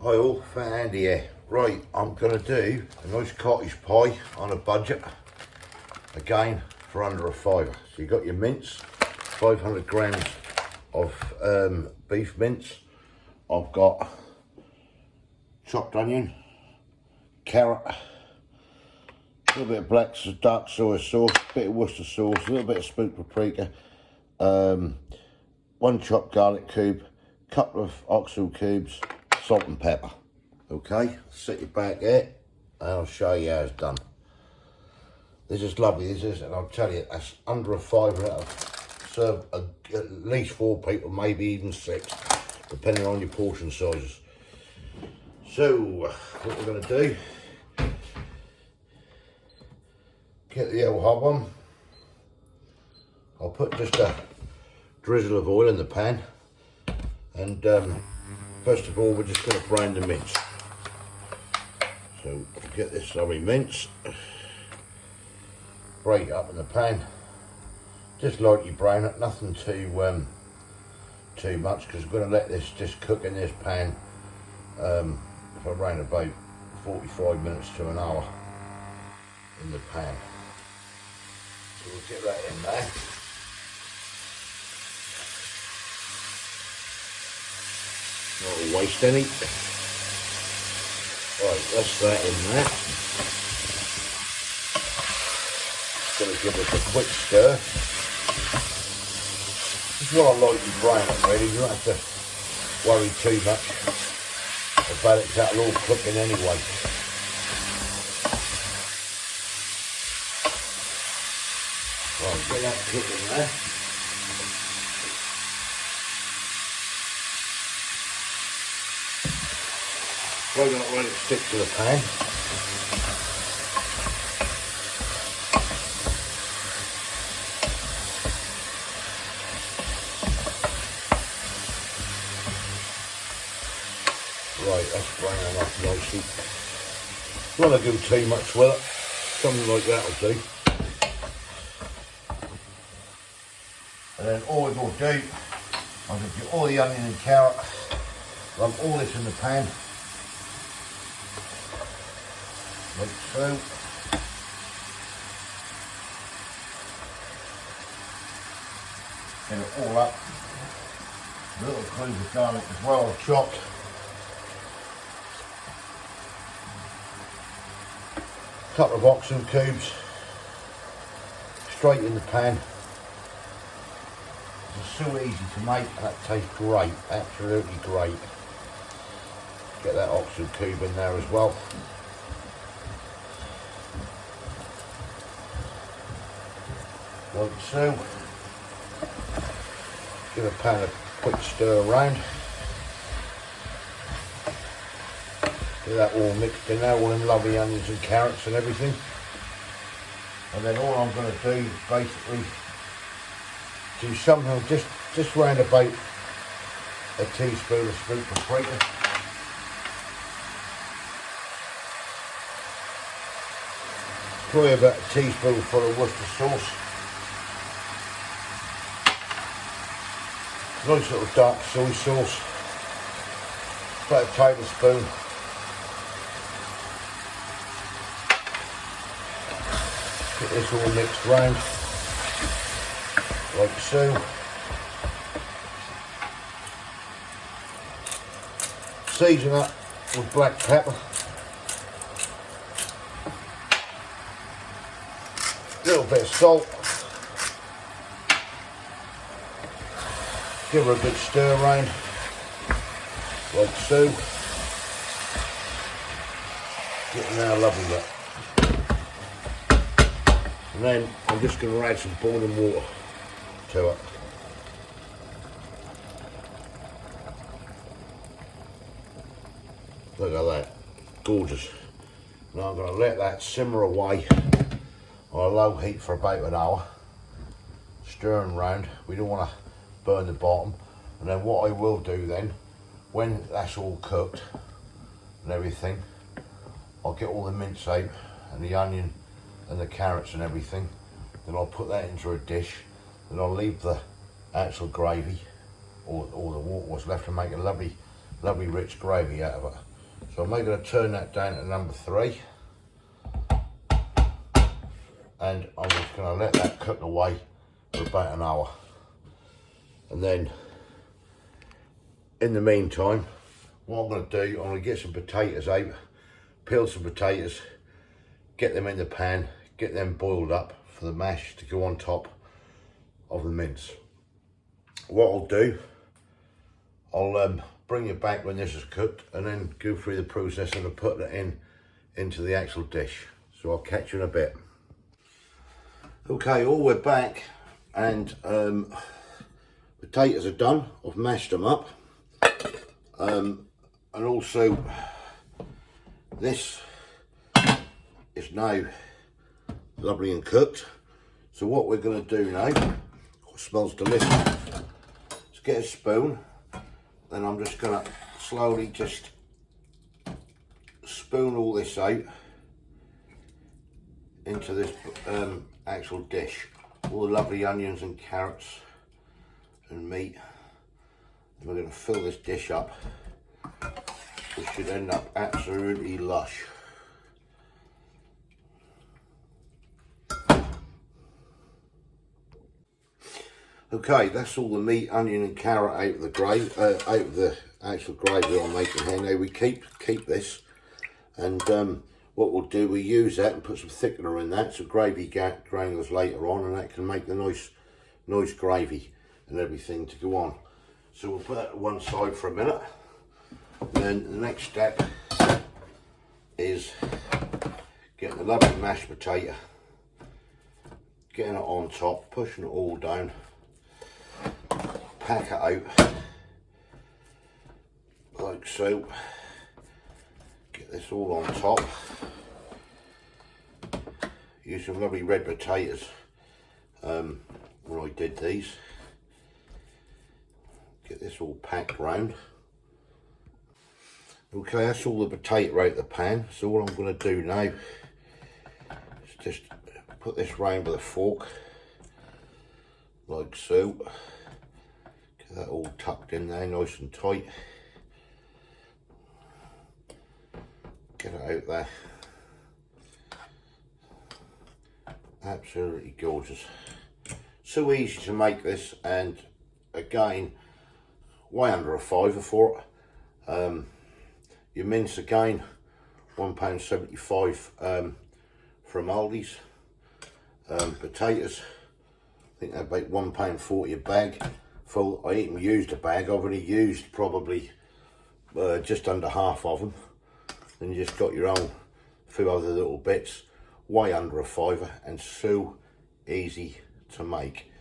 Hi all, Fat Andy here. Right, I'm going to do a nice cottage pie on a budget. Again, for under a fiver. So you've got your mince, 500 grams of beef mince. I've got chopped onion, carrot, a little bit of dark soy sauce, a bit of Worcester sauce, a little bit of smoked paprika, one chopped garlic cube, couple of oxtail cubes, salt and pepper. Okay, set it back there and I'll show you how it's done. This is lovely, this is, and I'll tell you, that's under a fiver. That'll serve at least 4 people, maybe even 6, depending on your portion sizes. So, what we're going to do, get the old hot one. I'll put just a drizzle of oil in the pan, and first of all, we're just going to brown the mince. So, get this lovely mince, break it up in the pan, just lightly brown it, nothing too much, because we're going to let this just cook in this pan for around about 45 minutes to an hour in the pan. So we'll get that in there. Not waste any. Right, that's that in there. Going to give it a quick stir. This is what I like to brown it really. You don't have to worry too much about it, that'll all cooking anyway. Right, get that cooking there. Try not to let it stick to the pan. Right, that's browning up nicely. Don't want to do too much with it. Something like that will do. And then all we're going to do, I'm going to put all the onion and carrot, lump all this in the pan. Like so. Get it all up. A little clove of garlic as well, chopped. A couple of oxtail cubes. Straight in the pan. It's so easy to make, and that tastes great, absolutely great. Get that oxtail cube in there as well. Like so. Give a pan a quick stir around. Get that all mixed in there, all them lovely onions and carrots and everything. And then all I'm going to do is basically do something just round about a teaspoon of smoked paprika. Probably about a teaspoonful of Worcester sauce. Nice little dark soy sauce. About a tablespoon. Get this all mixed round, like so. Season up with black pepper. A little bit of salt. Give her a good stir around, like so. Getting now lovely look. And then I'm just going to add some boiling water to it. Look at that, gorgeous. Now I'm going to let that simmer away on a low heat for about an hour, stirring round. We don't want to burn the bottom. And then what I will do then, when that's all cooked and everything, I'll get all the mince out and the onion and the carrots and everything. Then I'll put that into a dish. Then I'll leave the actual gravy or the water what's left to make a lovely rich gravy out of it. So I'm going to turn that down to number 3. And I'm just going to let that cook away for about an hour. And then, in the meantime, what I'm going to do, I'm going to get some potatoes out, peel some potatoes, get them in the pan, get them boiled up for the mash to go on top of the mince. What I'll do, I'll bring it back when this is cooked and then go through the process of putting it into the actual dish. So I'll catch you in a bit. Okay, all we're back, and potatoes are done. I've mashed them up, and also this is now lovely and cooked. So what we're going to do now, it smells delicious, is get a spoon. Then I'm just going to slowly just spoon all this out into this actual dish. All the lovely onions and carrots and meat. And we're going to fill this dish up, which should end up absolutely lush. Okay, that's all the meat, onion and carrot out of the gravy, out of the actual gravy I'm making here. Now we keep this, and what we'll do, we use that and put some thickener in that, so gravy granules later on, and that can make the nice gravy and everything to go on. So we'll put that to one side for a minute. Then the next step is getting the lovely mashed potato, getting it on top, pushing it all down, pack it out like so. Get this all on top. Use some lovely red potatoes when I did these. Get this all packed round. Okay, that's all the potato out of the pan. So what I'm going to do now is just put this round with a fork, like so. Get that all tucked in there, nice and tight. Get it out there. Absolutely gorgeous. So easy to make this, and again, way under a £5 for it. Your mince again, £1.75 from Aldi's. Potatoes, I think they're about £1.40 a bag. Full. I even used a bag. I've only used probably just under half of them. And you just got your own few other little bits, way under a £5, and so easy to make.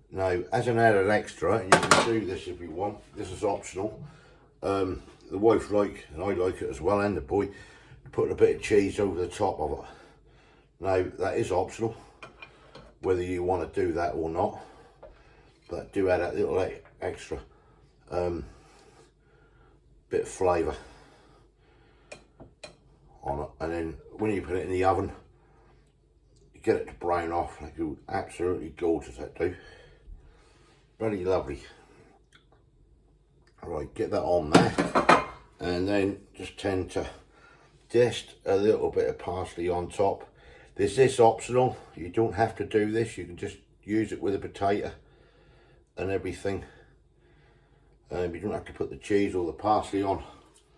Now, as an added extra, and you can do this if you want, this is optional. The wife and I like it as well, and the boy, put a bit of cheese over the top of it. Now, that is optional, whether you want to do that or not, but do add that little extra bit of flavour on it. And then when you put it in the oven, you get it to brown off. They go absolutely gorgeous, that do. Very lovely. Alright, get that on there, and then just tend to just a little bit of parsley on top. This is optional. You don't have to do this. You can just use it with a potato and everything. You don't have to put the cheese or the parsley on.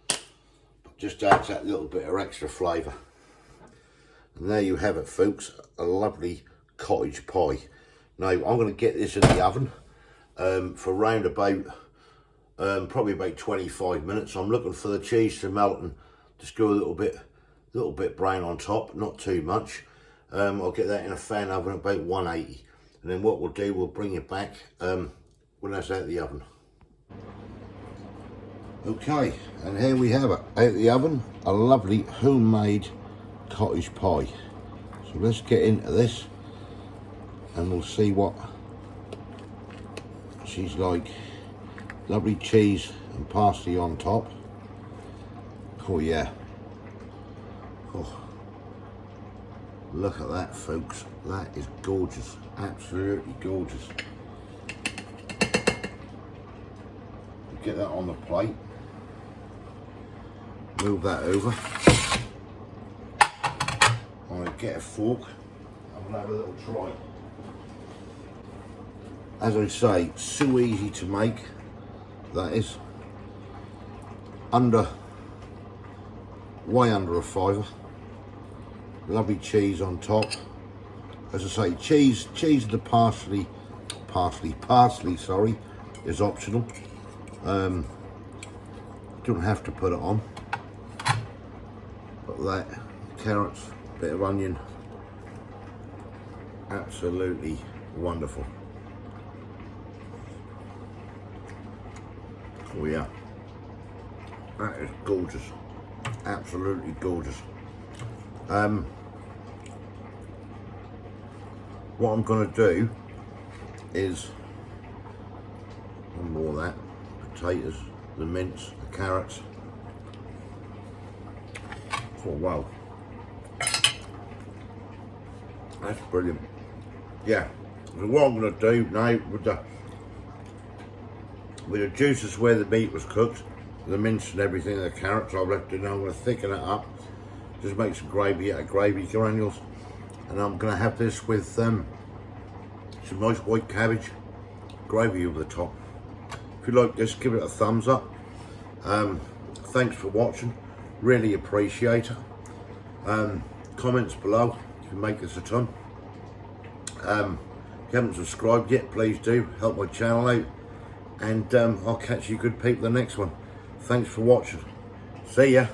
But just adds that little bit of extra flavour. And there you have it, folks. A lovely cottage pie. Now I'm going to get this in the oven for around about probably about 25 minutes. I'm looking for the cheese to melt and just go a little bit brown on top, not too much. I'll get that in a fan oven at about 180, and then what we'll do, we'll bring it back when that's out of the oven. Okay, and here we have it out of the oven, a lovely homemade cottage pie. So let's get into this and we'll see what she's like. Lovely cheese and parsley on top. Oh yeah. Oh, look at that, folks. That is gorgeous. Absolutely gorgeous. Get that on the plate. move that over. I'm going to get a fork. I'm going to have a little try. As I say, so easy to make. That is way under a fiver. Lovely cheese on top. As I say, cheese and the parsley, sorry, is optional. Don't have to put it on. But that, carrots, bit of onion, absolutely wonderful. Oh yeah, that is gorgeous, absolutely gorgeous. What I'm going to do is one more of that, potatoes, the mince, the carrots. Oh wow, that's brilliant. Yeah, so what I'm going to do now with the juices where the meat was cooked, the mince and everything, the carrots I've left in, I'm going to thicken it up, just make some gravy out of gravy granules, and I'm going to have this with some nice white cabbage gravy over the top. If you like this, give it a thumbs up. Thanks for watching, really appreciate it. Comments below if you make this a ton. If you haven't subscribed yet, please do, help my channel out. And I'll catch you good people the next one. Thanks for watching. See ya.